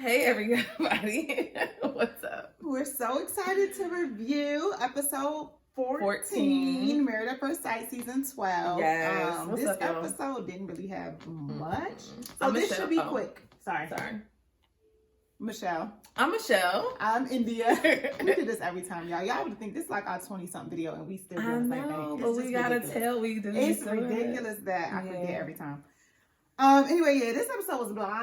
Hey everybody, what's up? We're so excited to review episode 14. Married at First Sight, season 12. Yes. What's this up, y'all? episode didn't really have much, so I'm this Michelle. should be quick. Sorry, Michelle. I'm Michelle. I'm India. We do this every time, y'all. Y'all would think this is like our 20-something video, and we still do the same thing. But we gotta tell we do. It's ridiculous that I forget every time. Anyway, this episode was blah.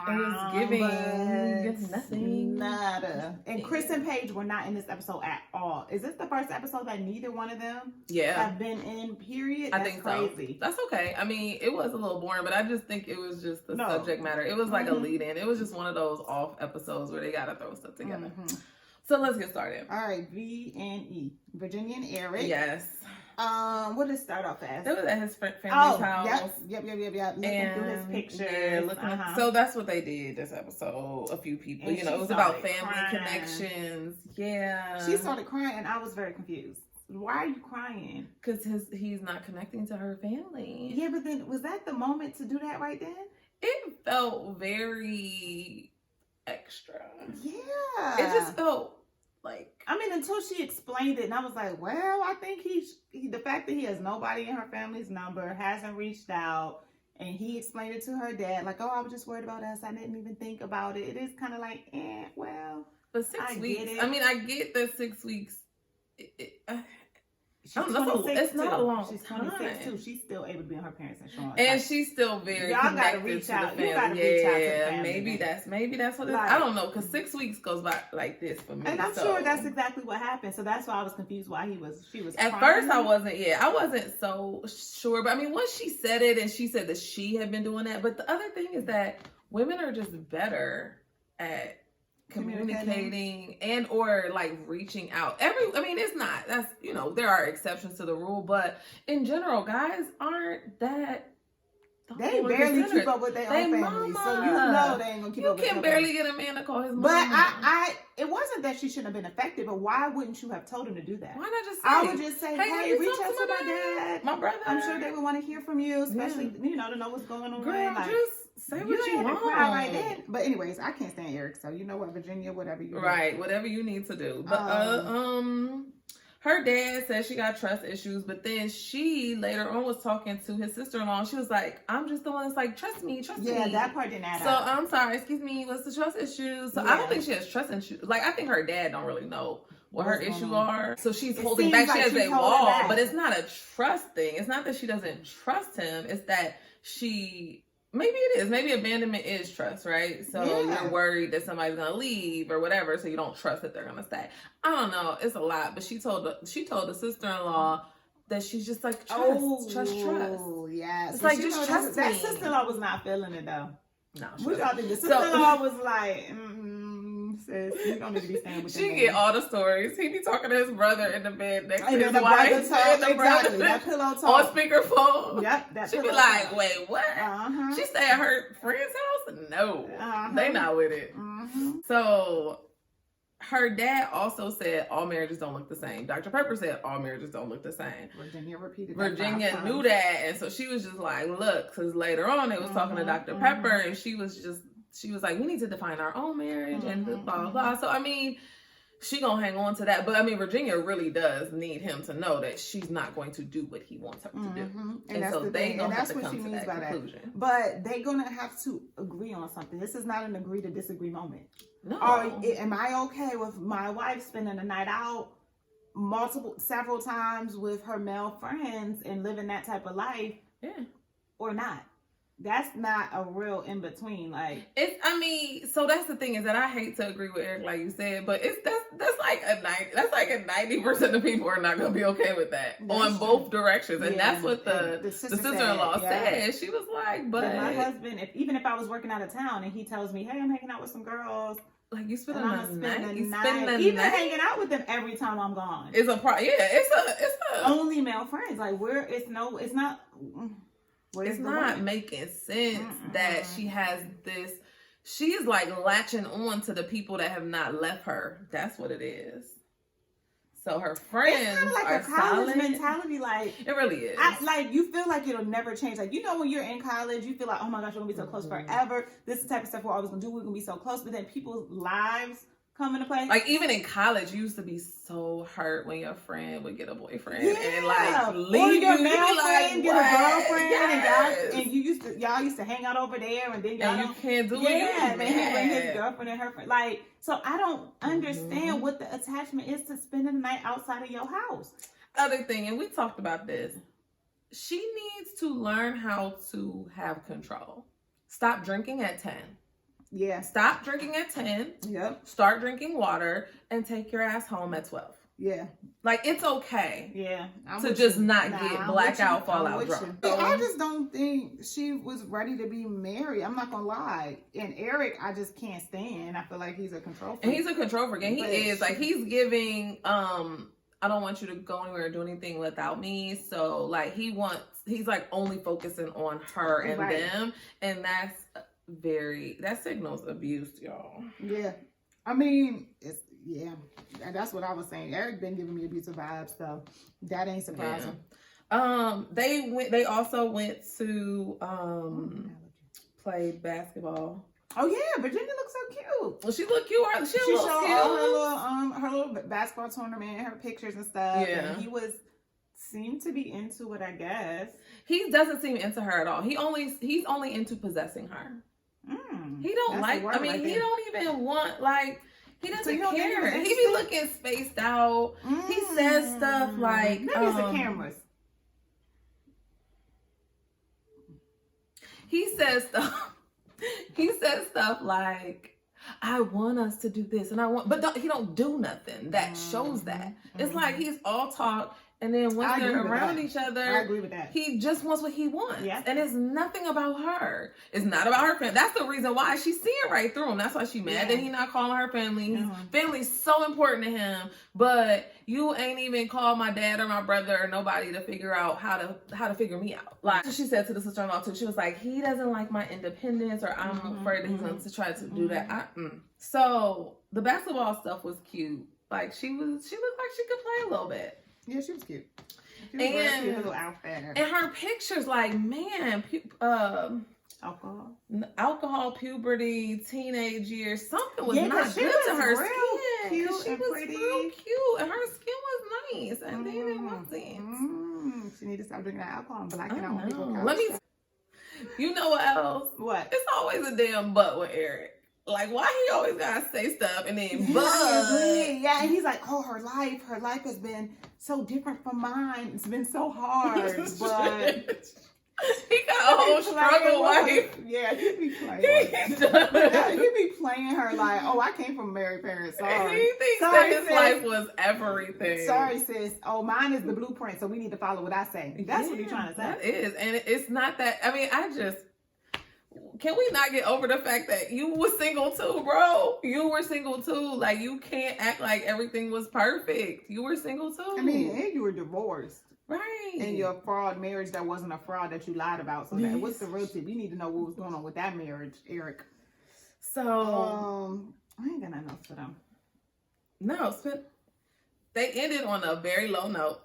It was giving nothing. Nada. And Chris and Paige were not in this episode at all. Is this the first episode that neither one of them have been in, period? I think crazy. So. That's okay. I mean, it was a little boring, but I just think it was just the subject matter. It was like a lead-in. It was just one of those off episodes where they gotta throw stuff together. So let's get started. All right, V and E. Virginia and Eric. Yes. What did it start off as? It was at his family's house. Yep. Looking through his pictures. Yeah, so that's what they did this episode. A few people, and it was about family connections. Yeah. She started crying, and I was very confused. Why are you crying? Because he's not connecting to her family. Yeah, but then was that the moment to do that right then? It felt very extra. Yeah. It just felt like, I mean, until she explained it, and I was like, well, I think the fact that he has nobody in her family's number, hasn't reached out, and he explained it to her dad, like, oh, I was just worried about us. I didn't even think about it. It is kind of like, well. But 6 weeks. I mean, I get that 6 weeks. She's 26 it's not a long She's 26 too. She's still able to be in her parents' insurance. And she's still very connected to the family. You gotta reach out to the family. Maybe that's what it is. I don't know, because 6 weeks goes by like this for me. And I'm sure that's exactly what happened. So that's why I was confused why she was at crying. first I wasn't so sure. But I mean, once she said it and she said that she had been doing that. But the other thing is that women are just better at communicating and or like reaching out. It's not, that's, there are exceptions to the rule, but in general, guys aren't that. They barely keep up with their own family, so they ain't gonna keep up with. You can barely get a man to call his mom. But it wasn't that she shouldn't have been affected, but why wouldn't you have told him to do that? Why not just say? I would just say, hey, reach out to my dad, my brother. I'm sure they would want to hear from you, especially to know what's going on. Girl, like, just say what you want. Cry right then. But anyways, I can't stand Eric, so you know what, Virginia, whatever you do. Whatever you need to do. But her dad said she got trust issues, but then she later on was talking to his sister-in-law, and she was like, I'm just the one that's like, trust me. Yeah, that part didn't add up. So I'm sorry, excuse me, what's the trust issues? So I don't think she has trust issues. Like, I think her dad don't really know what her issues are. So she's holding back. She has a wall, but it's not a trust thing. It's not that she doesn't trust him. It's that maybe it is. Maybe abandonment is trust, right? So you're worried that somebody's gonna leave or whatever, so you don't trust that they're gonna stay. I don't know. It's a lot. But she told the sister-in-law that she's just like, trust. Oh, yeah. It's like, just trust me. That sister-in-law was not feeling it, though. No. What y'all think? The sister-in-law was like, sis, you don't need to be staying with She get all the stories. He be talking to his brother in the bed next to his wife. Exactly. That pillow talk. On speakerphone. Yep. She be like, wait, what? She stay at her friend's house? No. They not with it. So her dad also said all marriages don't look the same. Dr. Pepper said all marriages don't look the same. Virginia repeated that. Virginia knew that. And so she was just like, look, because later on they was talking to Dr. Pepper, and she was like, we need to define our own marriage and blah, blah, blah. So, I mean, she gonna hang on to that. But, I mean, Virginia really does need him to know that she's not going to do what he wants her to do. And that's so they gonna have to come to that conclusion. But they gonna have to agree on something. This is not an agree to disagree moment. No. Am I okay with my wife spending the night out several times with her male friends and living that type of life? Yeah. Or not? That's not a real in between. Like, so that's the thing, is that I hate to agree with Eric, like you said, but that's like a 90% of people are not gonna be okay with that on both directions, and that's what the sister-in-law said. She was like, but my husband, even if I was working out of town and he tells me, hey, I'm hanging out with some girls. Like, you spend the night. Even hanging out with them every time I'm gone. It's a problem. Yeah, it's a only male friends. Like, it's not. It's not making sense that she has this. She is like latching on to the people that have not left her. That's what it is. So her friends it's kind of like are a college solid mentality. Like it really is. Like you feel like it'll never change. Like, you know, when you're in college, you feel like, oh my gosh, we're gonna be so close forever. This is the type of stuff we're always gonna do. We're gonna be so close. But then people's lives come into play. Like even in college, you used to be so hurt when your friend would get a boyfriend and like leave or you. your Be like, get a girlfriend, yes. and y'all used to hang out over there, and then you can't do it. Yeah, then he bring his girlfriend and her friend. Like, so I don't understand what the attachment is to spending the night outside of your house. Other thing, and we talked about this. She needs to learn how to have control. Stop drinking at 10. Yeah. Stop drinking at 10. Yep. Start drinking water and take your ass home at 12. Yeah. Like, it's okay. Yeah. To just not get blackout, fallout drunk. I just don't think she was ready to be married. I'm not gonna lie. And Eric, I just can't stand. I feel like he's a control freak. And he's a control freak. And he is. Like, he's giving, I don't want you to go anywhere or do anything without me. So, like, he's like only focusing on her and them. And that signals abuse, y'all. Yeah. I mean, and that's what I was saying. Eric been giving me abusive vibes, so that ain't surprising. Yeah. They also went to play basketball. Oh yeah, Virginia looks so cute. Well, she looked cute. She showed all her little basketball tournament, her pictures and stuff. Yeah. And he seemed to be into it, I guess. He doesn't seem into her at all. He's only into possessing her. He don't like. I mean, he don't even want like. He doesn't care. He be looking spaced out. He says stuff like, maybe it's the cameras. He says stuff like, I want us to do this and but he don't do nothing that shows that. It's like he's all talk. And then once they're around each other, I agree with that. He just wants what he wants. Yeah. And it's nothing about her. It's not about her family. That's the reason why she's seeing right through him. That's why she's mad that he's not calling her family. His family's so important to him. But you ain't even called my dad or my brother or nobody to figure out how to figure me out. Like she said to the sister-in-law too. She was like, he doesn't like my independence, or I'm afraid that he's going to try to do that. So the basketball stuff was cute. Like she looked like she could play a little bit. Yeah, she was cute. She was very cute, her little outfit. And her pictures, like, man, alcohol, puberty, teenage years, something was not good to her skin. Cute she was pretty. real cute, and her skin was nice, and then it wasn't. She need to stop drinking that alcohol and blacking out on people's couch. Let me. You know what else? What? It's always a damn butt with Eric. Like, why he always gotta say stuff and then but yeah, and he's like, oh, her life has been so different from mine. It's been so hard, but he got a whole struggle wife. Yeah, he be playing. He be playing her like, oh, I came from married parents. Sorry. He thinks that his life was everything. Sorry, sis. Oh, mine is the blueprint, so we need to follow what I say. That's what he's trying to say. That is, and it's not that. I mean, can we not get over the fact that you were single too, bro? You were single too. Like, you can't act like everything was perfect. You were single too. I mean, and you were divorced. Right. And your fraud marriage that wasn't a fraud that you lied about. So what's the real tip? You need to know what was going on with that marriage, Eric. So, I ain't got nothing else for them. No, they ended on a very low note,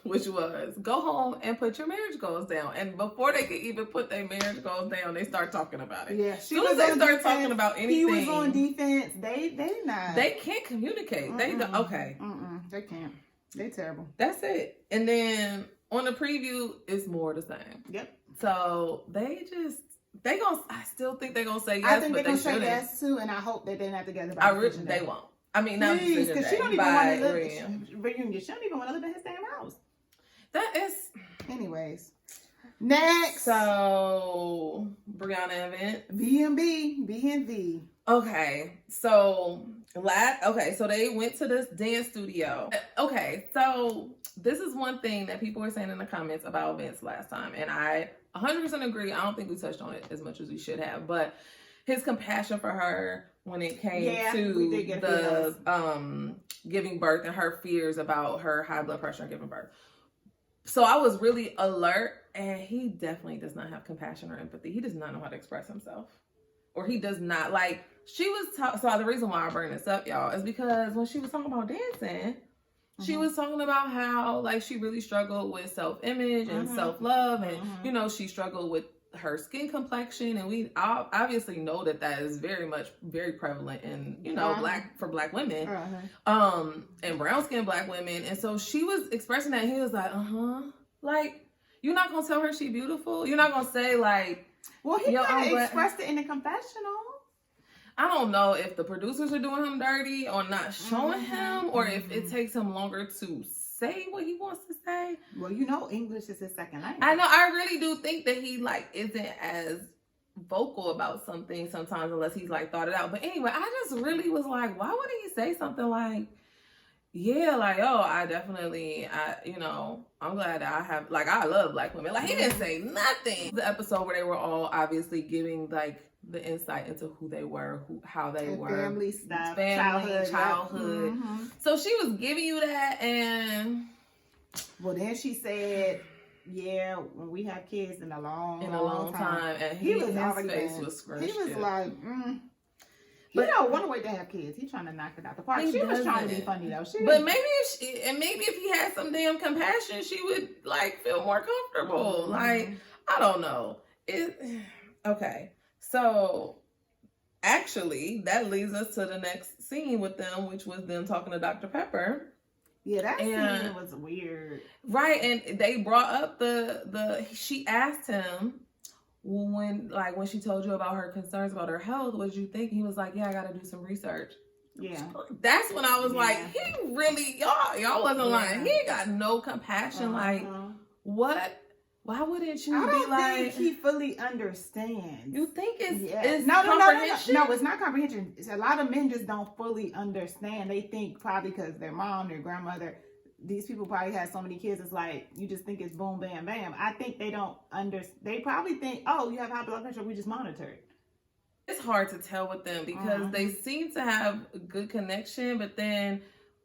which was go home and put your marriage goals down. And before they could even put their marriage goals down, they start talking about it. Yeah, as soon as they start talking about anything, he was on defense. They can't communicate. They don't. Okay. They can't. They terrible. That's it. And then on the preview, it's more the same. Yep. So I still think they're gonna say yes. I think they're gonna say yes too, and I hope that they're not together. They won't. I mean, not because she don't even want to live reunion. She don't even want to live in his damn house. That is. Anyways, next. So Brianna event. B&V. Okay, so so they went to this dance studio. Okay, so this is one thing that people were saying in the comments about Vince last time, and I 100% agree. I don't think we touched on it as much as we should have, but his compassion for her when it came to the giving birth and her fears about her high blood pressure and giving birth. So I was really alert, and he definitely does not have compassion or empathy. He does not know how to express himself, or he does not so the reason why I bring this up, y'all, is because when she was talking about dancing, She was talking about how, like, she really struggled with self-image and self-love, and you know, she struggled with her skin complexion, and we obviously know that is very prevalent in, you know, black women, and brown skinned black women. And so she was expressing that, and he was like, like, you're not gonna tell her she beautiful? You're not gonna say, like, well, he kind of expressed it in the confessional. I don't know if the producers are doing him dirty or not showing him, or if it takes him longer to say what he wants to say. Well, you know, English is his second language. I know. I really do think that he, like, isn't as vocal about something sometimes unless he's, like, thought it out. But anyway, I just really was like, why wouldn't he say something like, yeah, like, oh, you know, I'm glad that I have, like, I love black women. Like, he didn't say nothing. The episode where they were all obviously giving, like, the insight into who they were, how they were. Family stuff. Childhood. So she was giving you that, and... Well, then she said, yeah, when we have kids in a long time. And his face was scrunched. He was like, But, you know, one way to have kids. He's trying to knock it out the park. She was trying to be funny, though. But maybe if he had some damn compassion, she would, like, feel more comfortable. Like, I don't know. Okay. So, actually, that leads us to the next scene with them, which was them talking to Dr. Pepper. Yeah, that scene was weird. Right, and they brought up she asked him when she told you about her concerns about her health, what did you think? He was like, yeah, I got to do some research. Yeah. That's when I was like, he really, y'all wasn't lying. He ain't got no compassion. Like, what? Why wouldn't you be like? I think he fully understands. You think it's no, comprehension? No, it's not comprehension. A lot of men just don't fully understand. They think probably because their mom, their grandmother, these people probably had so many kids. It's like, you just think it's boom, bam, bam. I think they don't understand. They probably think, oh, you have high blood pressure. We just monitor it. It's hard to tell with them because they seem to have a good connection, but then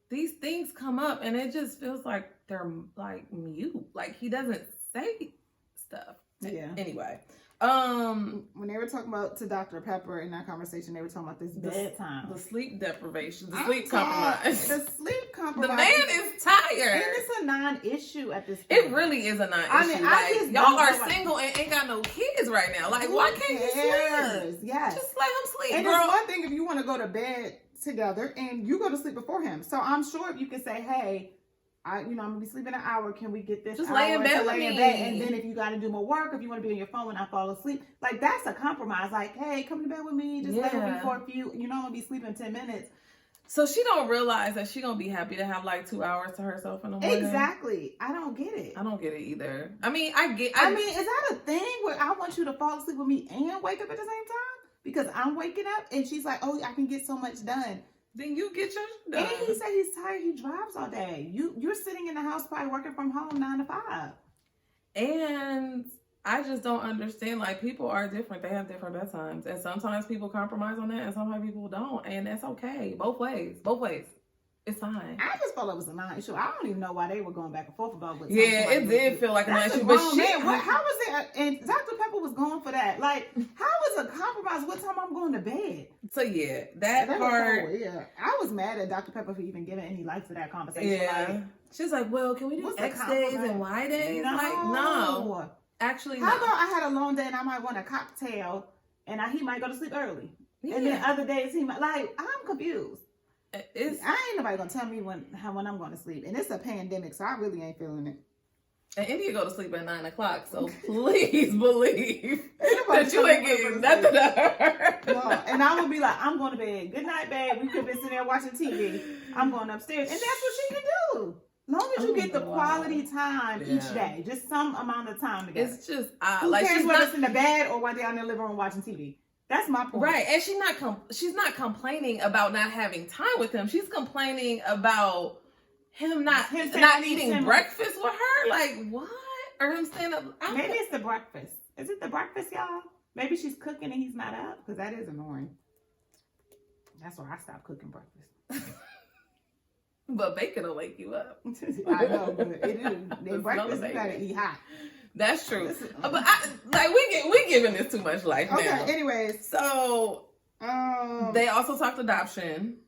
these things come up and it just feels like they're like mute. Like he doesn't say stuff. Yeah. Anyway, when they were talking about to Dr. Pepper in that conversation, they were talking about this bedtime, the sleep deprivation, the sleep compromise. The sleep compromise. The man is tired, and it's a non-issue at this point. It really is a non-issue. I mean, like, y'all are single and ain't got no kids right now. Like, why can't you sleep? Yes, just let him sleep. And girl. It's one thing if you want to go to bed together and you go to sleep before him. So I'm sure if you can say, hey, I'm gonna be sleeping an hour. Can we get this? Just lay in bed with me. And then if you got to do more work, if you want to be on your phone when I fall asleep, like that's a compromise. Like, hey, come to bed with me. Just lay with me for a few. I'm gonna be sleeping 10 minutes. So she don't realize that she gonna be happy to have like 2 hours to herself in the morning. Exactly. I don't get it. I don't get it either. I mean, is that a thing where I want you to fall asleep with me and wake up at the same time because I'm waking up and she's like, oh, I can get so much done. Then you get yours done. And he said he's tired. He drives all day. You're sitting in the house probably working from home 9 to 5. And I just don't understand. Like, people are different. They have different bedtimes. And sometimes people compromise on that and sometimes people don't. And that's okay. Both ways. It's fine. I just felt it was a non-issue. I don't even know why they were going back and forth about what. Yeah, it did feel like a non-issue. But how was it? And Dr. Pepper was going for that. Like, how was a compromise? What time I'm going to bed? So yeah, that part. I was mad at Dr. Pepper for even giving any life to that conversation. Yeah, like, she's like, well, can we do X days and Y days? No. Like, no. Actually, how about I had a long day and I might want a cocktail and he might go to sleep early. Yeah. And then other days he might, like, I'm confused. I ain't nobody gonna tell me when I'm going to sleep, and it's a pandemic, so I really ain't feeling it. And India go to sleep at 9 o'clock, so please believe that you ain't getting nothing out of her. Well, and I would be like, I'm going to bed. Good night, babe. We could be sitting there watching TV. I'm going upstairs, and that's what she can do. As long as you get the quality time each day, just some amount of time together. It's just who cares whether it's in the bed or while they're in the living room watching TV. That's my point. Right. And she's not complaining about not having time with him. She's complaining about him not eating breakfast with her. Like, what? Or him staying up. Maybe it's the breakfast. Is it the breakfast, y'all? Maybe she's cooking and he's not up, because that is annoying. That's why I stopped cooking breakfast. But bacon will wake you up. I know, but it is. Breakfast, you gotta eat hot. That's true. But we giving this too much life now. Okay, anyways. So they also talked adoption.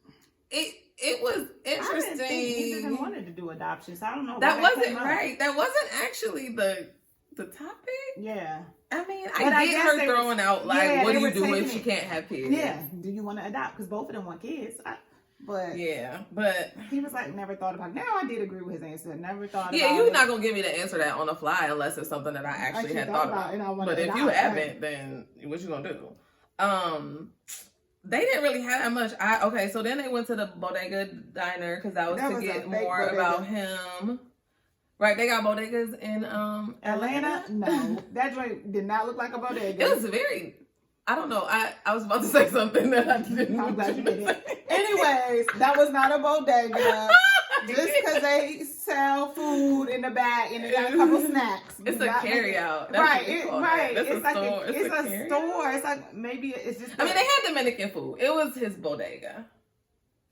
It it was interesting. I didn't think he even wanted to do adoption, so I don't know. That wasn't right. That wasn't actually the topic. Yeah. I mean, I get her throwing out like, what do you do if she can't have kids? Yeah. Do you want to adopt? Because both of them want kids. But he was like, never thought about it. Now I did agree with his answer. Never thought about it. Yeah, you're not going to give me the answer that on the fly unless it's something that I actually had thought about. But if you haven't, then what you going to do? They didn't really have that much. Okay, so then they went to the bodega diner because that was to get more about him. Right, they got bodegas in Atlanta? No. That joint did not look like a bodega. It was very... I don't know. I was about to say something that I didn't. I'm glad you did it. Anyways, that was not a bodega. Just because they sell food in the back and they got a couple snacks. It's a carry out. Right. It's like a store. It's like maybe it's just. I mean, they had Dominican food. It was his bodega.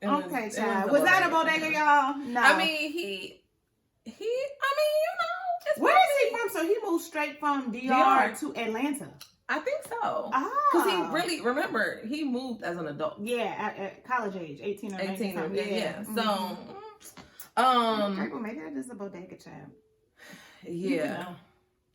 Okay, child. Was that a bodega, y'all? No. I mean, where is he from? So he moved straight from DR to Atlanta. I think so. Because he really, remember, he moved as an adult. Yeah, at college age, 18 or 19. Yeah. So, okay, well, maybe that is a bodega child. Yeah.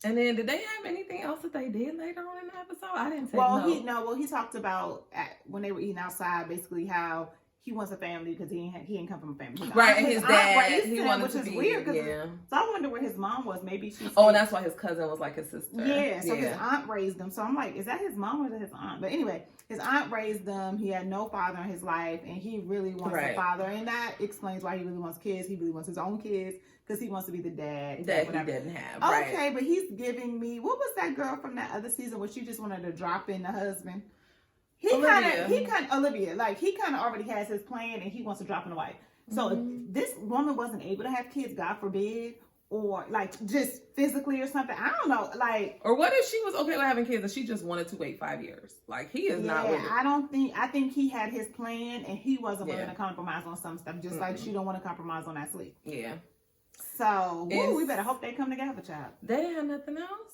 And then, did they have anything else that they did later on in the episode? I didn't say no. He talked about when they were eating outside, basically how he wants a family because he ain't come from a family. Right, and his dad, he wanted which to is be, weird. So I wonder where his mom was. Maybe she's. Oh, that's why his cousin was like his sister. Yeah, so his aunt raised him. So I'm like, is that his mom or is that his aunt? But anyway, his aunt raised them. He had no father in his life, and he really wants a father, and that explains why he really wants kids. He really wants his own kids because he wants to be the dad that he didn't have. Okay, but he's giving me, what was that girl from that other season where she just wanted to drop in the husband? Olivia, like he kind of already has his plan and he wants to drop in the wife. So if this woman wasn't able to have kids, God forbid, or like just physically or something, I don't know, like. Or what if she was okay with having kids and she just wanted to wait 5 years? Like he is not with it. I think he had his plan and he wasn't willing to compromise on some stuff, just like she don't want to compromise on that sleep. Yeah. So we better hope they come together, child. They didn't have nothing else?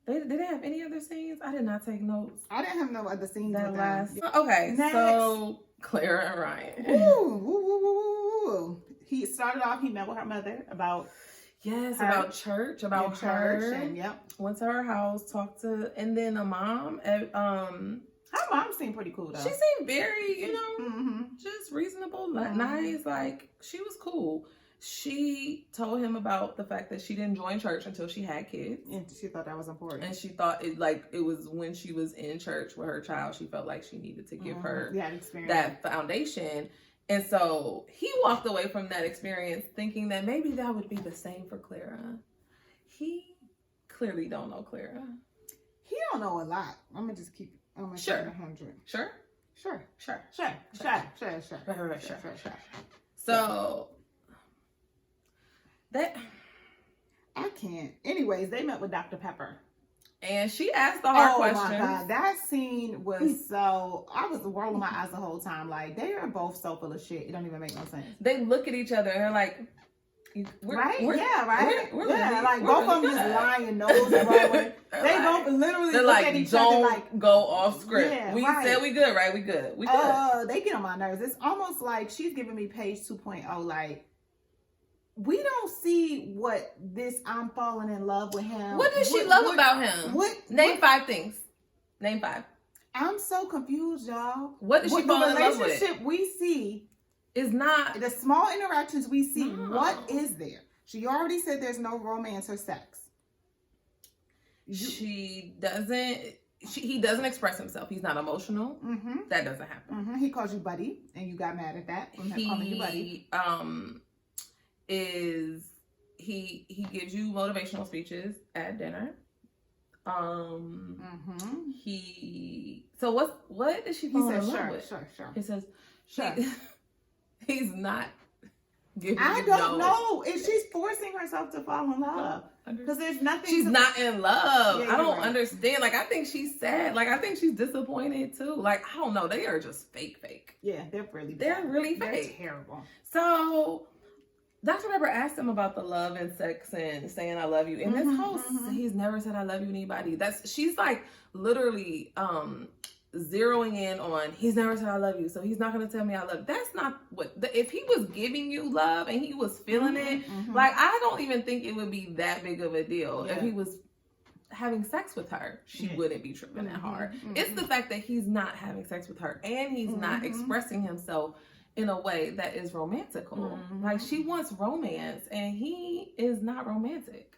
Did they have any other scenes? I did not take notes. I didn't have no other scenes. That last. Okay, next. So Clara and Ryan. Ooh. He started off. He met with her mother about. Yes, about church, about her. And, went to her house, talked to, and then the mom. Her mom seemed pretty cool though. She seemed very, just reasonable, nice. Like she was cool. She told him about the fact that she didn't join church until she had kids. And she thought that was important. And she thought it was when she was in church with her child, she felt like she needed to give her that foundation. And so he walked away from that experience thinking that maybe that would be the same for Clara. He clearly don't know Clara. He don't know a lot. I'm gonna just keep it. I'm gonna sure. 100. Sure. So that I can't. Anyways, they met with Dr. Pepper. And she asked the hard questions. Oh my God. That scene was so... I was rolling my eyes the whole time. Like, they are both so full of shit. It don't even make no sense. They look at each other and they're like... Right? Like, both of them just lying, nose rolling. They both literally look at each other like... go off script. Yeah, we said we good, right? We good. They get on my nerves. It's almost like she's giving me Paige 2.0, like... We don't see what this I'm falling in love with him. What does she love about him? Name 5 things. Name 5. I'm so confused, y'all. What does she fall in love with? The relationship we see is not... The small interactions we see, what is there? She already said there's no romance or sex. He doesn't express himself. He's not emotional. That doesn't happen. He calls you buddy, and you got mad at that. Calling you buddy. He gives you motivational speeches at dinner. So what does she fall in love with? Sure. He says he's not giving I don't know if she's forcing herself to fall in love because there's nothing. She's not in love. I don't understand. Like I think she's sad. Like I think she's disappointed too. Like I don't know. They are just fake. Yeah, they're really bad. They're really fake. They're terrible. So Dr. Pepper asked him about the love and sex and saying I love you. And this whole he's never said I love you to anybody. She's like literally zeroing in on, he's never said I love you, so he's not going to tell me I love you. That's not what, if he was giving you love and he was feeling it, like, I don't even think it would be that big of a deal. If he was having sex with her, she wouldn't be tripping that hard. It's the fact that he's not having sex with her and he's not expressing himself in a way that is romantical. Like, she wants romance and he is not romantic.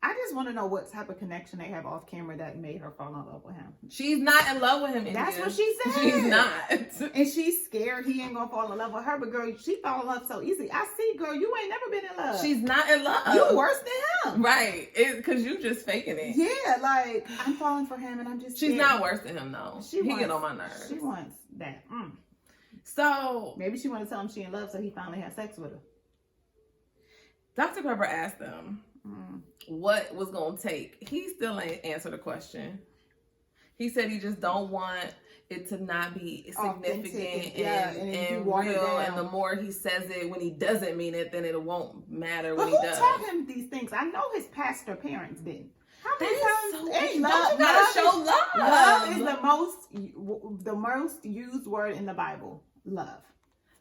I just want to know what type of connection they have off camera that made her fall in love with him. She's not in love with him. That's what she said. She's not. And she's scared he ain't gonna fall in love with her. But girl, she fell in love so easy. I see, girl, you ain't never been in love. She's not in love. You worse than him. Right. Because you just faking it. Yeah, like, I'm falling for him and I'm just She's scared. not worse than him, though. He get on my nerves. She wants that. So maybe she wanted to tell him she in love so he finally had sex with her. Dr. Pepper asked them what was going to take. He still ain't answered the question. He said he just don't want it to not be significant and real. And the more he says it when he doesn't mean it, then it won't matter when he does. Who taught him these things? I know his pastor parents didn't. How many times? You gotta show love. Love is the most used word in the Bible. Love.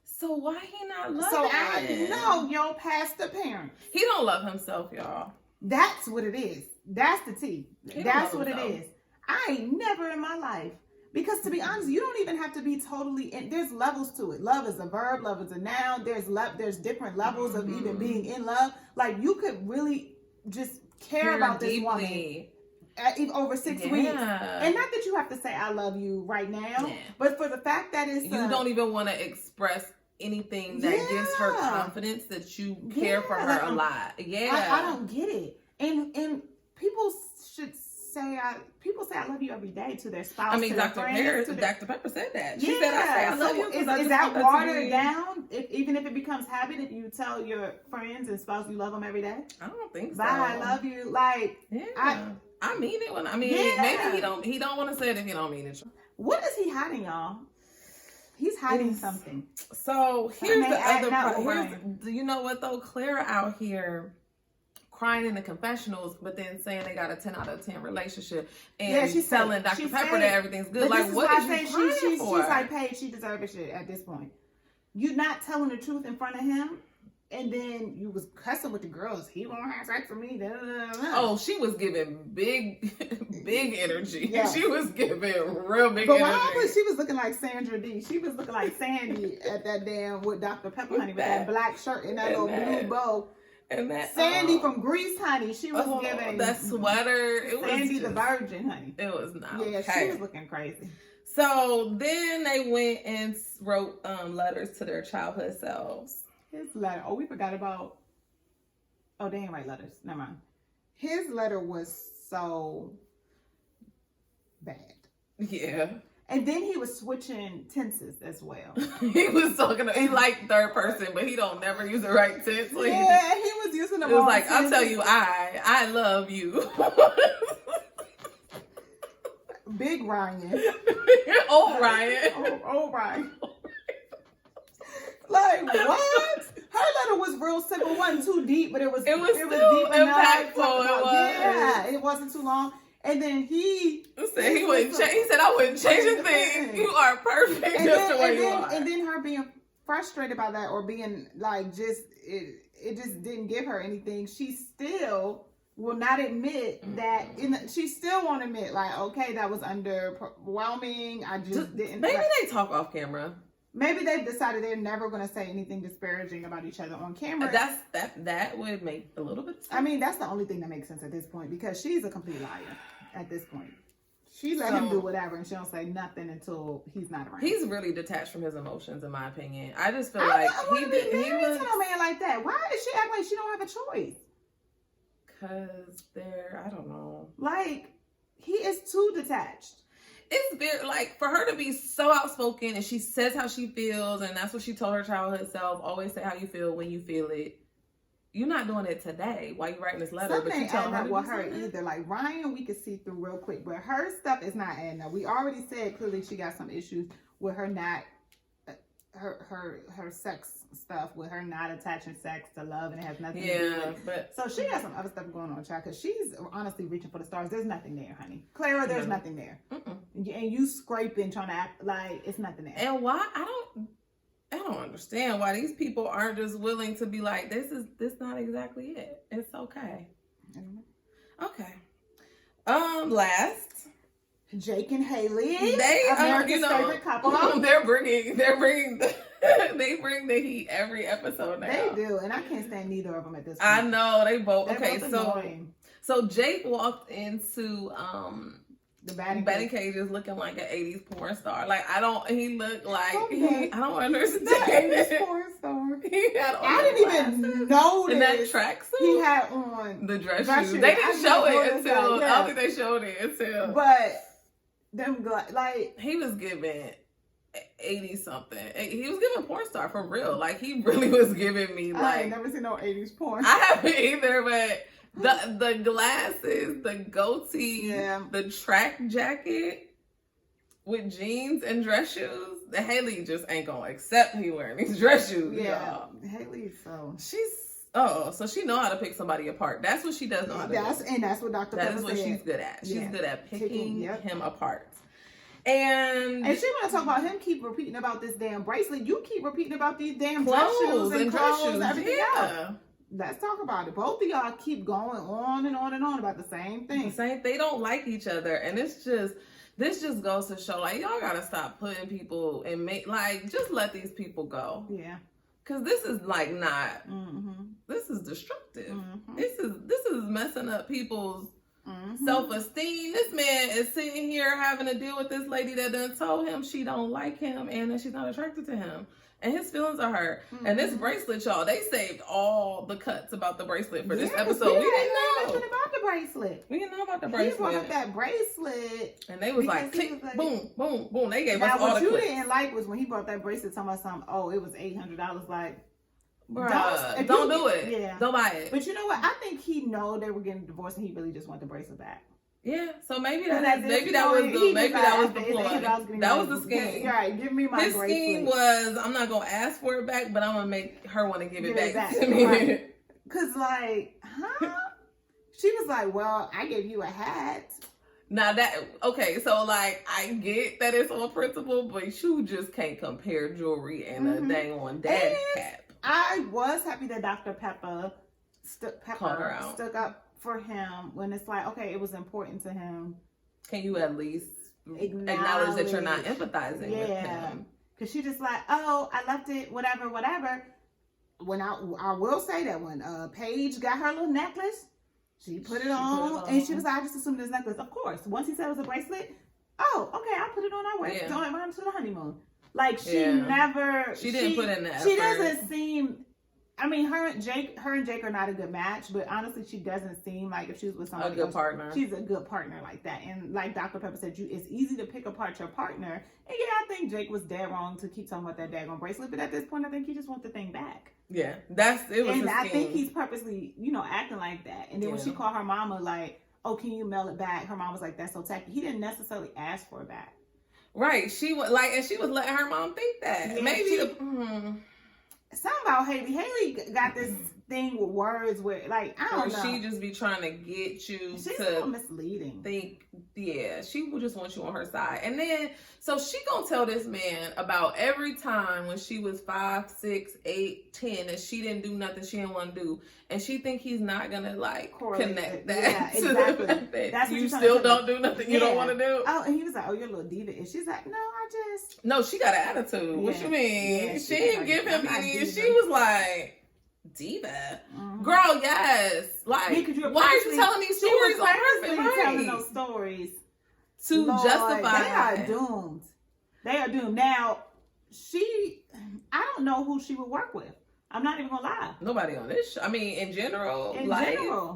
So why he not loving? So I know your pastor parents. He don't love himself, y'all. That's what it is. That's the T. That's what it is. I ain't never in my life. Because to be honest, you don't even have to be totally in. There's levels to it. Love is a verb. Love is a noun. There's different levels of even being in love. Like, you could really just care about this woman over 6 weeks. And not that you have to say I love you right now, but for the fact that it's you don't even want to express anything that gives her confidence that you care for her a lot. I don't get it. And people should say I love you every day to their spouse. I mean, Dr. Pepper said that. She said I say I love you. Is that watered down? Even if it becomes habit, if you tell your friends and spouse you love them every day? I don't think so. Bye, I love you. Like, I mean it when maybe he don't want to say it if he don't mean it. What is he hiding, y'all? He's hiding something. So here's the other part. You know what though? Clara out here crying in the confessionals, but then saying they got a 10 out of 10 relationship, and she's telling Dr. Pepper that everything's good. Like, what is you crying for? She's like, Paige, she deserves it at this point. You're not telling the truth in front of him, and then you was cussing with the girls. He won't have sex with me. Oh, she was giving big energy. Yeah. She was giving real big energy. But she was looking like Sandra D. She was looking like Sandy at that damn with Dr. Pepper, honey, with that black shirt and that little blue bow. And that Sandy from Grease, honey, she was giving that sweater. It was Sandy the Virgin, honey. It was not. Yeah, she was looking crazy. So then they went and wrote letters to their childhood selves. His letter. Oh, we forgot about. Oh, they didn't write letters. Never mind. His letter was so bad. Yeah. And then he was switching tenses as well. He was talking. He liked third person, but he don't never use the right tense. So he was using the wrong. It was like, I'll tell you, I love you. Big Ryan. Old Ryan. Old Ryan. Like, what? Her letter was real simple. It wasn't too deep, but it was deep enough. Yeah, it wasn't too long. And then he said he wouldn't change. He said, I wouldn't change a thing. You are perfect just the way you are. And then her being frustrated by that, or being like, it just didn't give her anything. She still will not admit that. She still won't admit, like, okay, that was underwhelming. I just didn't. Maybe they talk off camera. Maybe they've decided they're never going to say anything disparaging about each other on camera. That would make a little bit of sense. I mean, that's the only thing that makes sense at this point, because she's a complete liar at this point. She let him do whatever, and she don't say nothing until he's not around. He's really detached from his emotions, in my opinion. I just feel like he was to a man like that. Why does she act like she don't have a choice? Because I don't know. Like, he is too detached. It's very, like, for her to be so outspoken, and she says how she feels, and that's what she told her childhood self. Always say how you feel when you feel it. You're not doing it today while you're writing this letter. Something ain't adding up with her either. Like, Ryan, we could see through real quick, but her stuff is not adding up. We already said clearly she got some issues with her not her sex stuff with her not attaching sex to love, and it has nothing to do with it. But so she got some other stuff going on, child, because she's honestly reaching for the stars. There's nothing there, honey. Clara, there's nothing there. And you scraping, trying to act like it's nothing there. And why? I don't understand why these people aren't just willing to be like, this not exactly it. It's okay. Okay. Last, Jake and Haley, they America's favorite couple. They bring the heat every episode now. They do, and I can't stand neither of them at this point. I know they both. They're okay, both annoying. so Jake walked into the batting cages looking like an 80s porn star. Like he looked like okay. I don't understand. The 80s porn star. He had on I didn't even notice. In that tracksuit, he had on the dress shoes. They didn't show it until I don't think they showed it until. But them like he was giving 80 something. He was giving porn star for real. Like he really was giving me like. I ain't never seen no 80s porn. I haven't either, but. The glasses, the goatee, the track jacket with jeans and dress shoes. The Haley just ain't gonna accept he wearing these dress shoes. Yeah, Haley. So so she know how to pick somebody apart. That's what she does know how to do. And that's what Dr. Pepper That is what said. she's good at. She's good at picking him apart. And she want to talk about him. Keep repeating about this damn bracelet. You keep repeating about these damn dress clothes shoes and dress clothes shoes. and everything else. Let's talk about it. Both of y'all keep going on and on and on about the same thing. They don't like each other, and this just goes to show like y'all gotta stop putting people and just let these people go. Yeah, because this is like not. This is destructive. This is messing up people's self-esteem. This man is sitting here having to deal with this lady that done told him she don't like him and that she's not attracted to him. And his feelings are hurt. And this bracelet, y'all, they saved all the cuts about the bracelet for this episode. We didn't know nothing about the bracelet. We didn't know about the bracelet. He brought up that bracelet. And they was like, click, boom, boom, boom. They gave us all the What you clicks. didn't like was when he brought that bracelet, talking about something, it was $800. Like, bruh, don't do it. Yeah. Don't buy it. But you know what? I think he know they were getting divorced and he really just wanted the bracelet back. Yeah, so maybe that was the ploy. That was the scheme. Right, give me my His bracelet. scheme was, I'm not gonna ask for it back, but I'm gonna make her want to give it back to me. Right. Cause like, she was like, well, I gave you a hat. Now so like I get that it's on principle, but you just can't compare jewelry and a dang on dad cap. I was happy that Dr. Pepper stuck up for him when it's like, okay, it was important to him. Can you at least acknowledge that you're not empathizing with him? Because she just like, I left it, whatever. When I will say that when Paige got her little necklace, she put it on, and she was like, I just assumed this necklace. Of course, once he said it was a bracelet, okay, I'll put it on our waist, going on to the honeymoon. Like she didn't put in the effort. She doesn't seem. I mean, her and Jake are not a good match, but honestly, she doesn't seem like if she was with somebody else, partner. She's a good partner like that. And like Dr. Pepper said, it's easy to pick apart your partner. And yeah, I think Jake was dead wrong to keep talking about that daggone bracelet, but at this point, I think he just wants the thing back. Yeah, it was. And I think he's purposely, acting like that. And then when she called her mama, like, "Oh, can you mail it back?" Her mom was like, "That's so tacky." He didn't necessarily ask for it back. Right. She was like, and she was letting her mom think that. Yeah, maybe something about Haley. Haley got this thing with words where, like, I don't know. She just be trying to get you She's to so misleading. Think, she would just want you on her side. And then, so she gonna tell this man about every time when she was 5, 6, 8, 10, and she didn't do nothing she didn't want to do. And she think he's not gonna, like, connect that to the fact that you still don't do nothing you don't want to do. Oh, and he was like, "Oh, you're a little diva." And she's like, No, she got an attitude. What you mean? Yeah, she didn't give him any. She was like, diva, girl. Yes, like, why are you telling these stories on her? Telling those stories to justify. They are doomed. They are doomed. Now, I don't know who she would work with. I'm not even gonna lie. Nobody on this show. I mean, in general,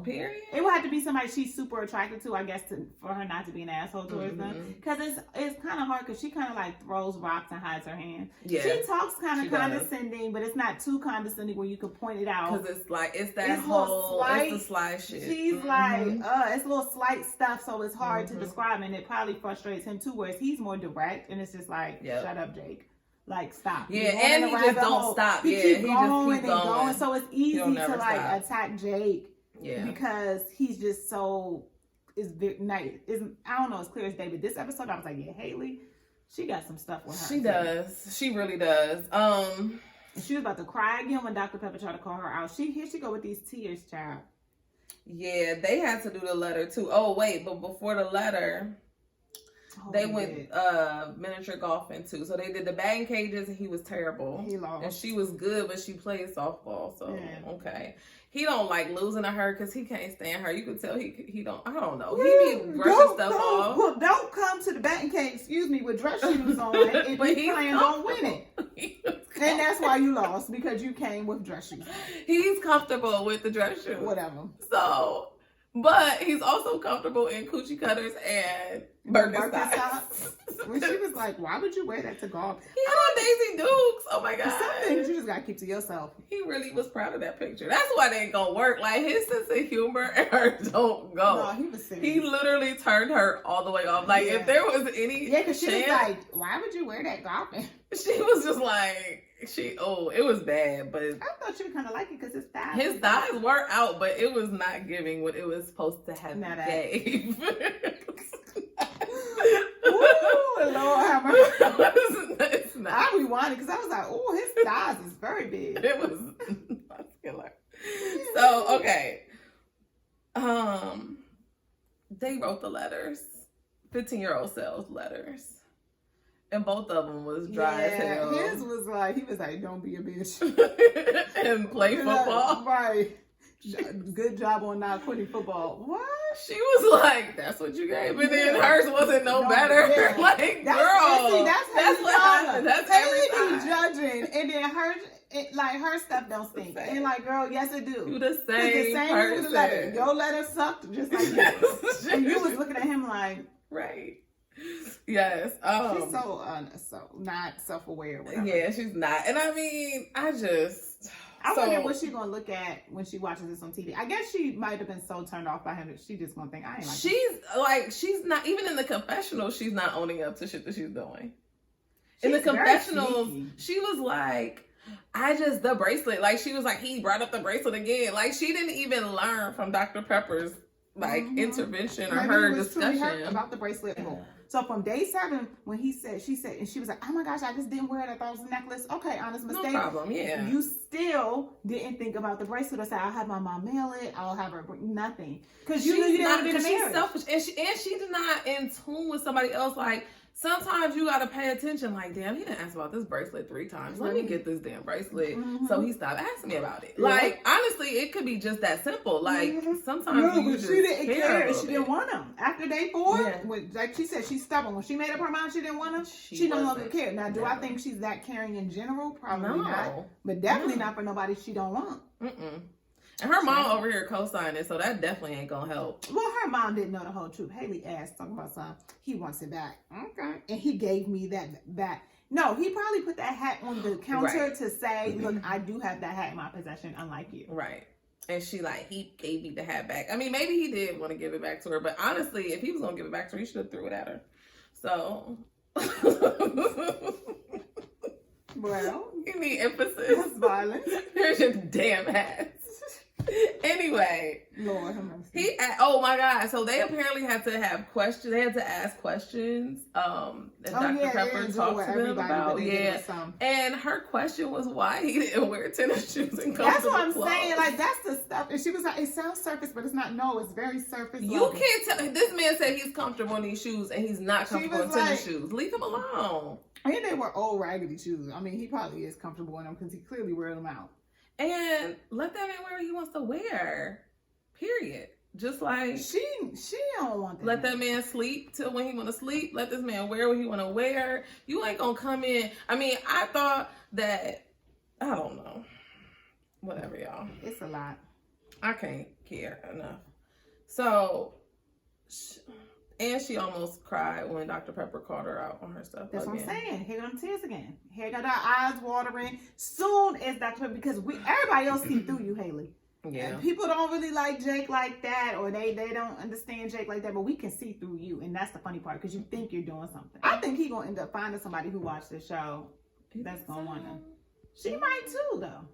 period. It would have to be somebody she's super attracted to, I guess, for her not to be an asshole towards them. Because it's kind of hard, because she kind of like throws rocks and hides her hand. Yeah. She talks kind of condescending, but it's not too condescending where you can point it out. Because it's the slight shit. She's like, it's little slight stuff, so it's hard to describe, and it probably frustrates him too, whereas he's more direct, and it's just like, shut up, Jake. like stop. Yeah, and he just don't stop. He yeah, keep he going just keep and going. So it's easy to like stop. attack Jake. Yeah, because he's just so is nice. I don't know, it's clear as day. But this episode, I was like, yeah, Haley, she got some stuff with her. She does. She really does. And she was about to cry again when Dr. Pepper tried to call her out. Here she go with these tears, child. Yeah, they had to do the letter too. Oh wait, but before the letter, they went miniature golfing too. So they did the batting cages, and he was terrible. He lost, and she was good, but she played softball. So okay. He don't like losing to her because he can't stand her. You could tell he don't. I don't know. He be brushing stuff off. Well, don't come to the batting cage. Excuse me, with dress shoes on, if you plans on winning. And that's why you lost, because you came with dress shoes. He's comfortable with the dress shoes. Whatever. So, but he's also comfortable in coochie cutters and Birkenstocks. When she was like, why would you wear that to golf? He had Daisy Dukes. Oh my God. Some things you just gotta keep to yourself. He really was proud of that picture. That's why they ain't gonna work. Like, his sense of humor and her don't go. No, he was serious. He literally turned her all the way off. Like, if there was any because she was like, why would you wear that golfing? She was just like, it was bad, but I thought she would kind of like it because his thighs were out, but it was not giving what it was supposed to have gave. Ooh, Lord have mercy. It's not. I rewinded because I was like, oh, his thighs is very big. It was muscular. So, okay. They wrote the letters. 15-year-old sells letters. And both of them was dry as hell. His was like, he was like, don't be a bitch. And play football. Right. Good job on not quitting football. What? She was like, that's what you gave. And then hers wasn't no better. Yeah. Like, girl. That's what happened. That's every time. Judging. And then her stuff don't stink. And like, girl, yes it do. You the same person. With the letter. Your letter sucked just like yours. And you was looking at him like, right. Yes. She's so not self-aware. Yeah, she's not. And I mean, I wonder what she's gonna look at when she watches this on TV. I guess she might have been so turned off by him that she just gonna think I ain't like she's not even in the confessional, she's not owning up to shit that she's doing. In the confessionals, she was like, the bracelet. Like, she was like, he brought up the bracelet again. Like, she didn't even learn from Dr. Pepper's intervention or her discussion about the bracelet. So from day 7, when she said, and she was like, oh my gosh, I just didn't wear it. I thought it was a necklace. Okay, honest mistake. No problem, yeah. You still didn't think about the bracelet or say, I'll have my mom mail it. I'll have her bring nothing. Because you knew you didn't want to be she's selfish. And she's not in tune with somebody else. Like, sometimes you got to pay attention. Like, damn, he didn't ask about this bracelet 3 times. Let me get this damn bracelet. So he stopped asking me about it. Like, honestly, it could be just that simple. Like, sometimes you just she didn't care. She didn't want him. After day 4, like she said, she's stubborn. When she made up her mind she didn't want him, she no longer cared. Now, do I think she's that caring in general? Probably not. But definitely not for nobody she don't want. And her mom over here co-signed it, so that definitely ain't gonna help. Well, her mom didn't know the whole truth. Haley asked, talking about something. He wants it back. Okay. And he gave me that back. No, he probably put that hat on the counter to say, look, I do have that hat in my possession, unlike you. Right. And she he gave me the hat back. I mean, maybe he did want to give it back to her, but honestly, if he was gonna give it back to her, he should have threw it at her. So. Well. You need emphasis. That's violence. Here's your damn hats. Anyway, Lord, oh my God! So they apparently had to have questions. They had to ask questions. That Dr. Pepper talked to them about. And her question was why he didn't wear tennis shoes and That's what I'm saying. Like, that's the stuff. And she was like, "It sounds surface, but it's not. No, it's very surface. You can't tell." This man said he's comfortable in these shoes, and he's not comfortable in tennis shoes. Leave him alone. And they were old raggedy shoes. I mean, he probably is comfortable in them because he clearly wears them out. And let that man wear what he wants to wear. Period. Just like she don't want that. Let that man sleep till when he want to sleep. Let this man wear what he want to wear. You ain't gonna come in. I mean, I thought that, I don't know. Whatever, y'all. It's a lot. I can't care enough. So, and she almost cried when Dr. Pepper called her out on her stuff. That's what I'm saying. Here got them tears again. Here got our eyes watering. Soon as Dr. Pepper, because everybody else see through you, Haley. Yeah. And people don't really like Jake like that, or they don't understand Jake like that, but we can see through you, and that's the funny part, because you think you're doing something. I think he's gonna end up finding somebody who watched the show that's gonna want him. She might too, though.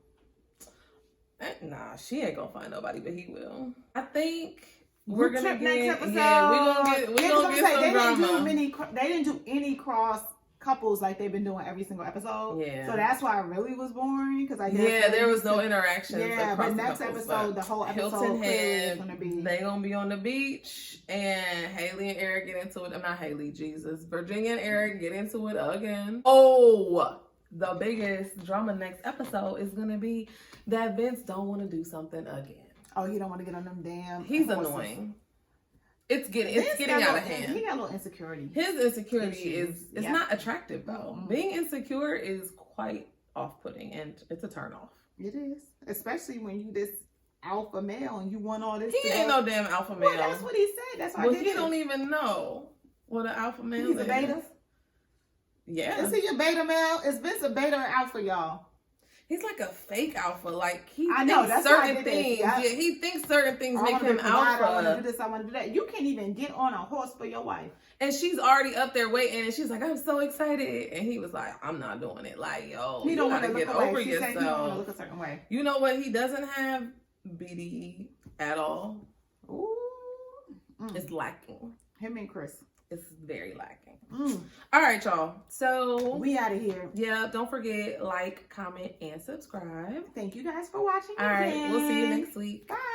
Nah, she ain't gonna find nobody, but he will. I think we're gonna get next episode. Yeah, we gonna get some drama. They didn't do any cross couples like they've been doing every single episode. Yeah. So that's why it really was boring because I guess there was no interaction. Yeah, but next episode, the whole episode is gonna be they gonna be on the beach and Haley and Eric get into it. I'm not Haley, Jesus. Virginia and Eric get into it again. Oh, the biggest drama next episode is gonna be that Vince don't want to do something again. Oh, he don't want to get on them damn. He's annoying. It's getting out of hand. He got a little insecurity. His insecurity is not attractive though. Mm-hmm. Being insecure is quite off-putting and it's a turn off. It is, especially when you this alpha male and you want all this. He ain't no damn alpha male. Well, that's what he said. That's why. Well, he don't even know what an alpha male is. He's a beta. Yeah. Is he a beta male? Is Vince a beta or alpha, y'all? He's like a fake alpha. Like he I know, thinks certain things. Yeah, he thinks certain things make him alpha. I want to do this. I want to do that. You can't even get on a horse for your wife. And she's already up there waiting, and she's like, "I'm so excited," and he was like, "I'm not doing it." Like, yo, he don't want to get over yourself. He don't want to look a certain way. You know what? He doesn't have BDE at all. Ooh, it's lacking. Him and Chris. It's very lacking. All right, y'all. So we out of here. Yeah, don't forget, like, comment, and subscribe. Thank you guys for watching. All right, we'll see you next week. Bye.